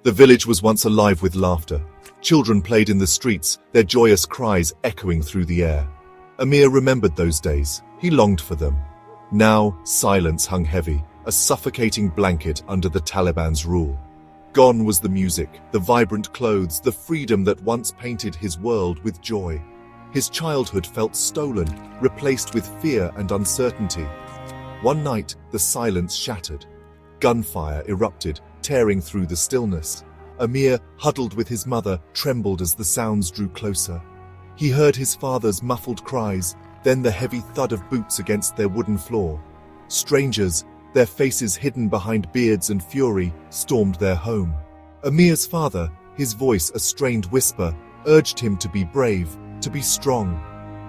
The village was once alive with laughter. Children played in the streets, their joyous cries echoing through the air. Amir remembered those days. He longed for them. Now, silence hung heavy, a suffocating blanket under the Taliban's rule. Gone was the music, the vibrant clothes, the freedom that once painted his world with joy. His childhood felt stolen, replaced with fear and uncertainty. One night, the silence shattered. Gunfire erupted, tearing through the stillness. Amir, huddled with his mother, trembled as the sounds drew closer. He heard his father's muffled cries, then the heavy thud of boots against their wooden floor. Strangers, their faces hidden behind beards and fury, stormed their home. Amir's father, his voice a strained whisper, urged him to be brave, to be strong.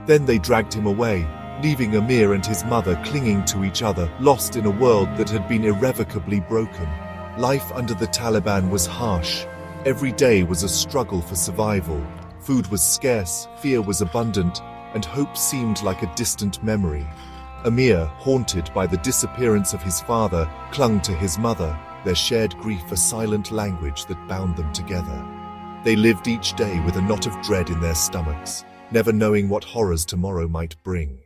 Then they dragged him away, leaving Amir and his mother clinging to each other, lost in a world that had been irrevocably broken. Life under the Taliban was harsh. Every day was a struggle for survival. Food was scarce, fear was abundant, and hope seemed like a distant memory. Amir, haunted by the disappearance of his father, clung to his mother, their shared grief a silent language that bound them together. They lived each day with a knot of dread in their stomachs, never knowing what horrors tomorrow might bring.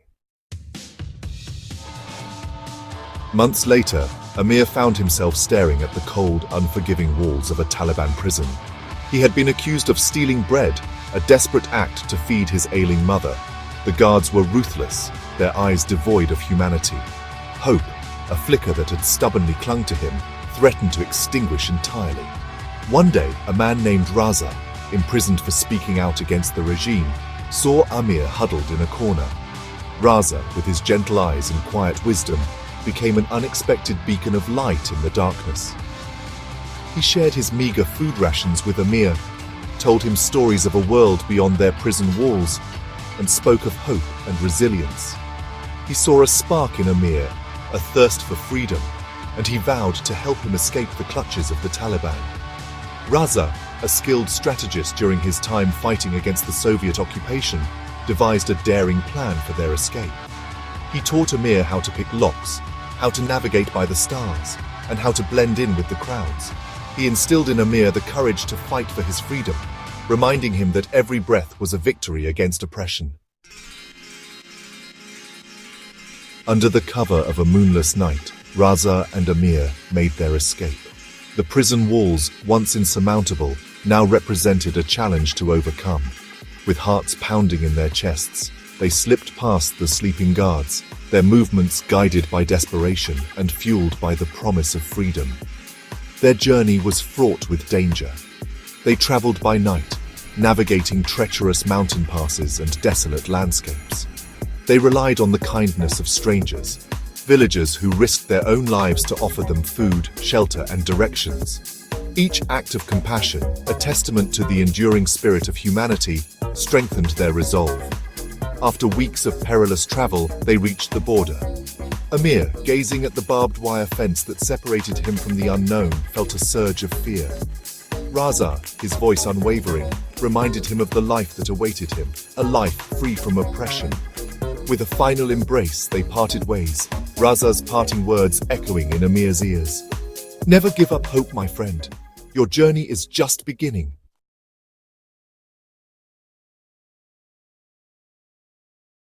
Months later, Amir found himself staring at the cold, unforgiving walls of a Taliban prison. He had been accused of stealing bread, a desperate act to feed his ailing mother. The guards were ruthless, their eyes devoid of humanity. Hope, a flicker that had stubbornly clung to him, threatened to extinguish entirely. One day, a man named Raza, imprisoned for speaking out against the regime, saw Amir huddled in a corner. Raza, with his gentle eyes and quiet wisdom, became an unexpected beacon of light in the darkness. He shared his meager food rations with Amir, told him stories of a world beyond their prison walls, and spoke of hope and resilience. He saw a spark in Amir, a thirst for freedom, and he vowed to help him escape the clutches of the Taliban. Raza, a skilled strategist during his time fighting against the Soviet occupation, devised a daring plan for their escape. He taught Amir how to pick locks, how to navigate by the stars, and how to blend in with the crowds. He instilled in Amir the courage to fight for his freedom, reminding him that every breath was a victory against oppression. Under the cover of a moonless night, Raza and Amir made their escape. The prison walls, once insurmountable, now represented a challenge to overcome. With hearts pounding in their chests, they slipped past the sleeping guards, their movements guided by desperation and fueled by the promise of freedom. Their journey was fraught with danger. They traveled by night, navigating treacherous mountain passes and desolate landscapes. They relied on the kindness of strangers, villagers who risked their own lives to offer them food, shelter, and directions. Each act of compassion, a testament to the enduring spirit of humanity, strengthened their resolve. After weeks of perilous travel, they reached the border. Amir, gazing at the barbed wire fence that separated him from the unknown, felt a surge of fear. Raza, his voice unwavering, reminded him of the life that awaited him, a life free from oppression. With a final embrace, they parted ways, Raza's parting words echoing in Amir's ears. "Never give up hope, my friend. Your journey is just beginning."